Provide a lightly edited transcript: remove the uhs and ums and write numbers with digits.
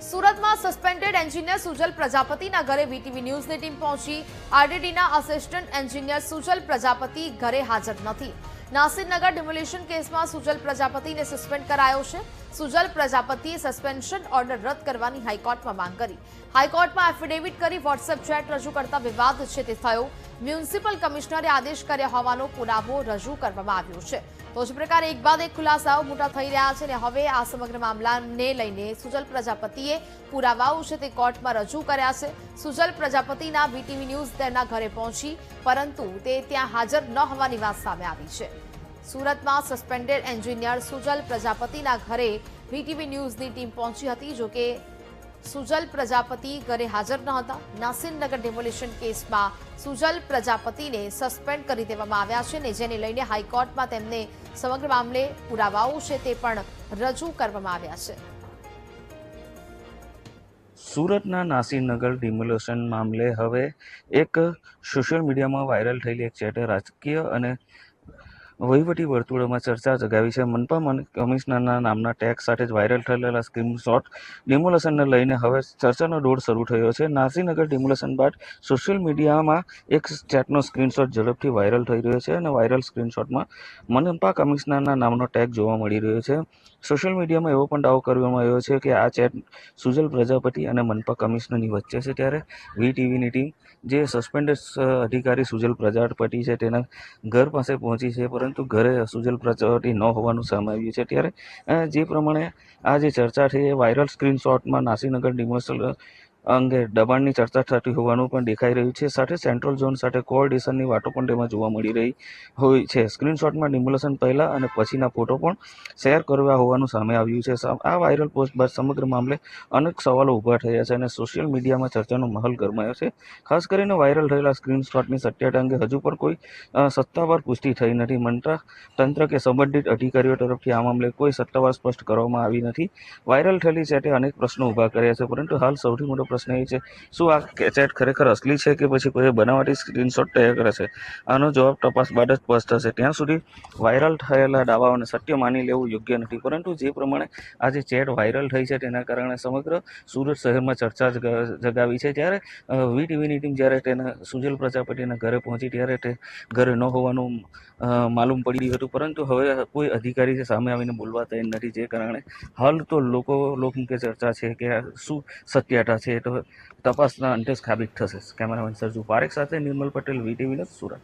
સુરતમાં suspended engineer Sujal પ્રજાપતિના ઘરે VTV ન્યૂઝની ટીમ પહોંચી। આરડીડીના આસિસ્ટન્ટ એન્જિનિયર સુજલ પ્રજાપતિ ઘરે હાજર નથી। નાસિરનગર ડિમોલિશન કેસમાં સુજલ પ્રજાપતિને સસ્પેન્ડ કરાયો છે। સુજલ પ્રજાપતિએ સસ્પેન્શન ઓર્ડર રદ કરવાની હાઈકોર્ટમાં માંગ કરી। હાઈકોર્ટમાં એફિડેવિટ કરી વોટ્સએપ ચેટ રજૂ કરતા વિવાદ છે તે થયો। મ્યુનિસિપલ કમિશનરે આદેશ કર્યા હોવાનો પુરાવો રજૂ કરવામાં આવ્યો છે। તો જ પ્રકારે એક બાદ એક ખુલાસાઓ મોટા થઈ રહ્યા છે અને હવે આ સમગ્ર મામલાને લઈને સુજલ પ્રજાપતિએ પુરાવાઓ છે તે કોર્ટમાં રજૂ કર્યા છે। સુજલ પ્રજાપતિના વીટીવી ન્યૂઝ તેના ઘરે પહોંચી, પરંતુ તે ત્યાં હાજર ન હોવાની વાત સામે આવી છે। સુરતમાં સસ્પેન્ડેડ એન્જિનિયર સુજલ પ્રજાપતિના ઘરે વીટીવી ન્યૂઝની ટીમ પહોંચી હતી, જો કે સુજલ પ્રજાપતિ ઘરે હાજર ન હતા। નાસિરનગર ડિમોલિશન કેસમાં સુજલ પ્રજાપતિને સસ્પેન્ડ કરી દેવામાં આવ્યા છે ને જેને લઈને હાઈકોર્ટમાં તેમને સમગ્ર મામલે પુરાવાઓ છે તે પણ રજૂ કરવામાં આવ્યા છે। સુરતના નાસિરનગર ડિમોલિશન મામલે હવે એક સોશિયલ મીડિયામાં વાયરલ થયેલી એક ચેટ રાજકીય અને વહીવટી વર્તુળોમાં ચર્ચા જગાવી છે। મનપા કમિશનરના નામના ટેગ સાથે જ વાયરલ થયેલા સ્ક્રીનશોટ ડિમોલેશનને લઈને હવે ચર્ચાનો દોર શરૂ થયો છે। નાસિરનગર ડિમોલેશન બાદ સોશિયલ મીડિયામાં એક ચેટનો સ્ક્રીનશોટ ઝડપથી વાયરલ થઈ રહ્યો છે અને વાયરલ સ્ક્રીનશોટમાં મનપા કમિશનરના નામનો ટેગ જોવા મળી રહ્યો છે। સોશિયલ મીડિયામાં એવો પણ દાવો કરવામાં આવ્યો છે કે આ ચેટ સુજલ પ્રજાપતિ અને મનપા કમિશનરની વચ્ચે છે। ત્યારે વીટીવીની ટીમ જે સસ્પેન્ડેડ અધિકારી સુજલ પ્રજાપતિ છે તેના ઘર પાસે પહોંચી છે, પરંતુ ઘરે સુજલ પ્રજાપતિ ન હોવાનું સામે આવ્યું છે। ત્યારે જે પ્રમાણે આ જે ચર્ચા થઈ એ વાયરલ સ્ક્રીનશોટમાં નાસિરનગર ડિમોલિશન અંગે દબાણની ચર્ચા થતી હોવાનું પણ દેખાઈ રહ્યું છે। સાથે સેન્ટ્રલ ઝોન સાથે કોઓર્ડિનેશનની વાતો પણ તેમાં જોવા મળી રહી હોય છે। સ્ક્રીનશોટમાં ડિમોલિશન પહેલા અને પછીના ફોટો પણ શેર કરવા હોવાનું સામે આવ્યું છે। આ વાયરલ પોસ્ટ બાદ સમગ્ર મામલે અનેક સવાલો ઊભા થયા છે અને સોશિયલ મીડિયામાં ચર્ચાનો માહોલ ગરમાયો છે। ખાસ કરીને વાયરલ થયેલા સ્ક્રીનશોટની સત્યતા અંગે હજુ પણ કોઈ સત્તાવાર પુષ્ટિ થઈ નથી। મંત્રા તંત્ર કે સંબંધિત અધિકારીઓ તરફથી આ મામલે કોઈ સત્તાવાર સ્પષ્ટ કરવામાં આવી નથી। વાયરલ થયેલી ચેટે અનેક પ્રશ્નો ઊભા કર્યા છે, પરંતુ હાલ સૌથી મોટો પ્રશ્ન એ છે શું આ ચેટ ખરેખર અસલી છે કે પછી કોઈ બનાવટી સ્ક્રીનશોટ તૈયાર કરે છે। આનો જવાબ તપાસ બાદ જ સ્પષ્ટ થશે। ત્યાં સુધી વાયરલ થયેલા દાવાઓને સત્ય માની લેવું યોગ્ય નથી, પરંતુ જે પ્રમાણે આ જે ચેટ વાયરલ થઈ છે તેના કારણે સમગ્ર સુરત શહેરમાં ચર્ચા જગાવી છે। ત્યારે વીટીવીની ટીમ જ્યારે તેના સુજલ પ્રજાપતિના ઘરે પહોંચી ત્યારે તે ઘરે ન હોવાનું માલુમ પડી હતું, પરંતુ હવે કોઈ અધિકારી છે સામે આવીને બોલવા તૈયાર નથી, જે કારણે હાલ તો લોકમુખે ચર્ચા છે કે શું સત્યતા છે, તો તપાસના અંતે જ સાબિત થશે। કેમેરામેન સરજુ પારેખ સાથે નિર્મલ પટેલ, વીટીવી ન્યૂઝ, સુરત।